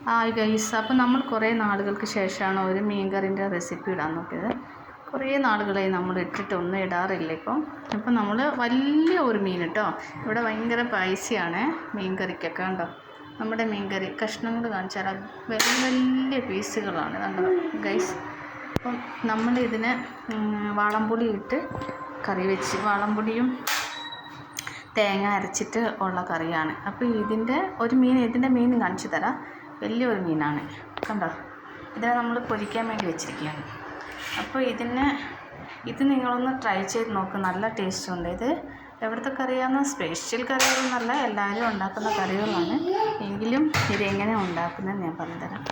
Hi guys, അപ്പോൾ നമ്മൾ കുറേ നാളുകൾക്ക് ശേഷമാണ് ഒരു മീൻകറിൻ്റെ റെസിപ്പി ഇടാൻ നോക്കിയത്. കുറേ നാളുകളായി നമ്മൾ ഇട്ടിട്ടൊന്നും ഇടാറില്ല ഇപ്പം. അപ്പോൾ നമ്മൾ വലിയ ഒരു മീൻ കേട്ടോ, ഇവിടെ ഭയങ്കര പൈസയാണ് മീൻകറിക്കൊക്കെ കണ്ടോ. നമ്മുടെ മീൻകറി കഷ്ണങ്ങൾ കാണിച്ചാൽ വലിയ വലിയ പീസുകളാണ് കണ്ടത് ഗൈസ്. അപ്പം നമ്മളിതിന് വാളംപുളി ഇട്ട് കറി വെച്ച്, വാളംപുളിയും തേങ്ങ അരച്ചിട്ട് ഉള്ള കറിയാണ്. അപ്പോൾ ഇതിൻ്റെ മീൻ കാണിച്ചു തരാം. വലിയൊരു മീനാണ് കണ്ടോ. ഇതിനെ നമ്മൾ പൊരിക്കാൻ വേണ്ടി വെച്ചിരിക്കുകയാണ്. അപ്പോൾ ഇത് നിങ്ങളൊന്ന് ട്രൈ ചെയ്ത് നോക്ക്, നല്ല ടേസ്റ്റ് ഉണ്ട്. ഇത് എവിടുത്തെ കറിയാണെന്ന് സ്പെഷ്യൽ കറികളൊന്നുമല്ല, എല്ലാവരും ഉണ്ടാക്കുന്ന കറികളാണ്. എങ്കിലും ഇതെങ്ങനെ ഉണ്ടാക്കുന്നതെന്ന് ഞാൻ പറഞ്ഞുതരാം.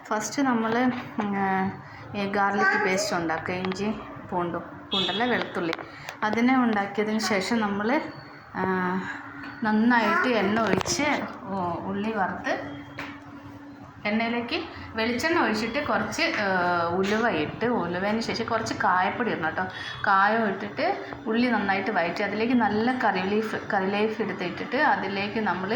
ഫസ്റ്റ് നമ്മൾ ഗാർലിക് പേസ്റ്റ് ഉണ്ടാക്കുക, ഇഞ്ചി പൂണ്ടല്ല വെളുത്തുള്ളി, അതിനെ ഉണ്ടാക്കിയതിന് ശേഷം നമ്മൾ നന്നായിട്ട് എണ്ണ ഒഴിച്ച് ഉള്ളി വറുത്ത് എണ്ണയിലേക്ക് വെളിച്ചെണ്ണ ഒഴിച്ചിട്ട് കുറച്ച് ഉലുവയിന് ശേഷം കുറച്ച് കായപ്പൊടി ഇടണം കേട്ടോ. കായം ഇട്ടിട്ട് ഉള്ളി നന്നായിട്ട് വഴറ്റി അതിലേക്ക് നല്ല കറി ലീഫ് എടുത്തിട്ടിട്ട് അതിലേക്ക് നമ്മൾ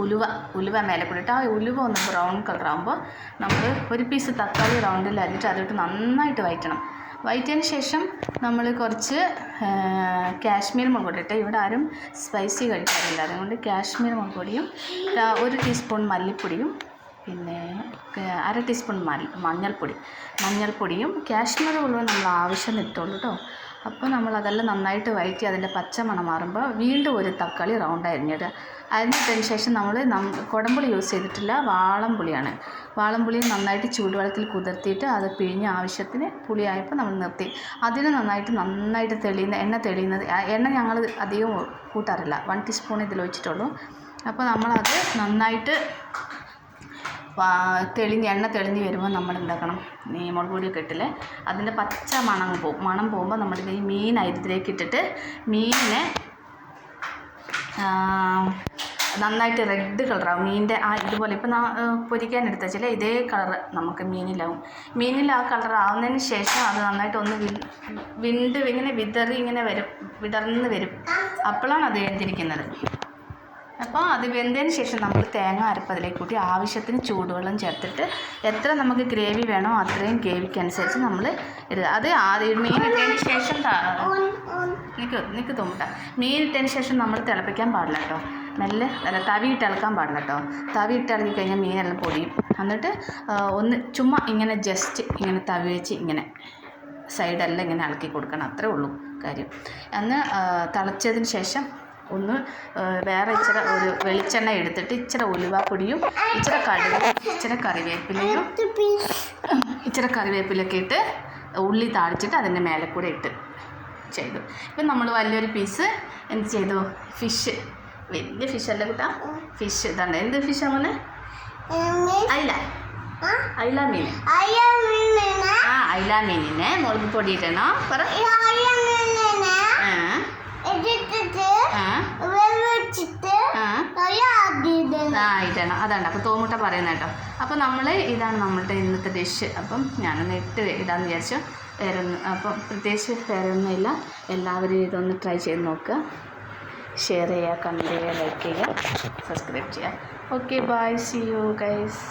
ഉലുവ മേലെ കൂടിയിട്ട് ആ ഉലുവ ഒന്ന് ബ്രൗൺ കളറാകുമ്പോൾ നമ്മൾ ഒരു പീസ് തക്കാളി റൗണ്ടിൽ അരിഞ്ഞിട്ട് അതിട്ട് നന്നായിട്ട് വഴറ്റണം. വഴറ്റിയതിന് ശേഷം നമ്മൾ കുറച്ച് കാശ്മീർ മുളക് പൊടി ഇട്ട്, ഇവിടെ ആരും സ്പൈസി കഴിക്കാറില്ല, അതുകൊണ്ട് കാശ്മീർ മുളക് പൊടിയും 1 ടീസ്പൂൺ മല്ലിപ്പൊടിയും പിന്നെ 1/2 ടീസ്പൂൺ മഞ്ഞൾപ്പൊടിയും കാശ്മീർ മുളക് നമ്മൾ ആവശ്യം ഇട്ടുള്ളൂ കേട്ടോ. അപ്പോൾ നമ്മൾ അതെല്ലാം നന്നായിട്ട് വഴറ്റി അതിൻ്റെ പച്ചമണം മാറുമ്പോൾ വീണ്ടും ഒരു തക്കാളി റൗണ്ട് അരിഞ്ഞിട്ടതിന് ശേഷം നമ്മൾ കുടംപുളി യൂസ് ചെയ്തിട്ടില്ല, വാളംപുളി നന്നായിട്ട് ചൂടുവെള്ളത്തിൽ കുതിർത്തിയിട്ട് അത് പിഴിഞ്ഞ് ആവശ്യത്തിന് പുളിയായപ്പോൾ നമ്മൾ നിർത്തി. അതിന് നന്നായിട്ട് എണ്ണ ഞങ്ങൾ അധികം കൂട്ടാറില്ല, 1 ടീസ്പൂൺ ഇതിൽ ഒഴിച്ചിട്ടുള്ളൂ. അപ്പോൾ നമ്മളത് നന്നായിട്ട് എണ്ണ തെളിഞ്ഞ് വരുമ്പോൾ നമ്മൾ എന്താക്കണം, ഈ മുളക് പൊടിയൊക്കെ ഇട്ടില്ലേ അതിൻ്റെ പച്ച മണം പോകുമ്പോൾ നമ്മളിത് ഈ മീൻ ഇതിലേക്ക് ഇട്ടിട്ട് മീനിനെ നന്നായിട്ട് റെഡ് കളറാവും. മീനിൻ്റെ ഇതുപോലെ ഇപ്പം പൊരിക്കാൻ എടുത്ത് വെച്ചാൽ ഇതേ കളർ നമുക്ക് മീനിൽ ആ കളർ ആവുന്നതിന് ശേഷം അത് നന്നായിട്ട് ഒന്ന് ഇങ്ങനെ വിടർന്ന് വരും. അപ്പോഴാണ് അത് വെന്തിരിക്കുന്നത്. അപ്പോൾ അത് വെന്തതിന് ശേഷം നമ്മൾ തേങ്ങ അരപ്പ് അതിലേക്ക് കൂട്ടി ആവശ്യത്തിന് ചൂടുവെള്ളം ചേർത്തിട്ട് എത്ര നമുക്ക് ഗ്രേവി വേണോ അത്രയും ഗ്രേവിക്കനുസരിച്ച് നമ്മൾ ഇടുക. അത് മീനിട്ടതിന് ശേഷം മീനിട്ടതിന് ശേഷം നമ്മൾ തിളപ്പിക്കാൻ പാടില്ല കേട്ടോ. തവിയിട്ട് ഇളക്കാൻ പാടില്ല കേട്ടോ. തവിയിട്ട് ഇളക്കി കഴിഞ്ഞാൽ മീനെല്ലാം പൊടിയും. എന്നിട്ട് ഒന്ന് ചുമ്മാ ഇങ്ങനെ ജസ്റ്റ് ഇങ്ങനെ തവി വെച്ച് ഇങ്ങനെ സൈഡെല്ലാം ഇങ്ങനെ ഇളക്കി കൊടുക്കണം, അത്രേ ഉള്ളൂ കാര്യം. അന്ന് തിളച്ചതിന് ശേഷം ഒന്ന് വേറെ ഒരു വെളിച്ചെണ്ണ എടുത്തിട്ട് ഇച്ചിരി ഉലുവാപ്പൊടിയും ഇച്ചിരി കറിവേപ്പിലൊക്കെ ഇട്ട് ഉള്ളി താളിച്ചിട്ട് അതിൻ്റെ മേലെ കൂടെ ഇട്ട് ചെയ്തു. ഇപ്പം നമ്മൾ വലിയൊരു പീസ് എന്ത് ചെയ്തു, ഫിഷ്, വലിയ ഫിഷല്ല കിട്ടാ, ഫിഷ് ഇതാണ്. എന്ത് ഫിഷാ മോനെ? അയില മീൻ. അയില മീനിനെ മുളക് പൊടി ഇടണോ പറ. ഇടണം, അതാണ്. അപ്പോൾ തോമുട്ട പറയുന്നത് കേട്ടോ. അപ്പോൾ ഇതാണ് നമ്മളുടെ ഇന്നത്തെ ഡിഷ്. അപ്പം ഞാനൊന്ന് ഇടാമെന്ന് വിചാരിച്ചു. അപ്പം പ്രത്യേകിച്ച് വേറെ ഒന്നുമില്ല. എല്ലാവരും ഇതൊന്ന് ട്രൈ ചെയ്ത് നോക്കുക, ഷെയർ ചെയ്യുക, കമൻറ്റ് ചെയ്യുക, ലൈക്ക് ചെയ്യുക, സബ്സ്ക്രൈബ് ചെയ്യുക. Okay, bye, see you guys.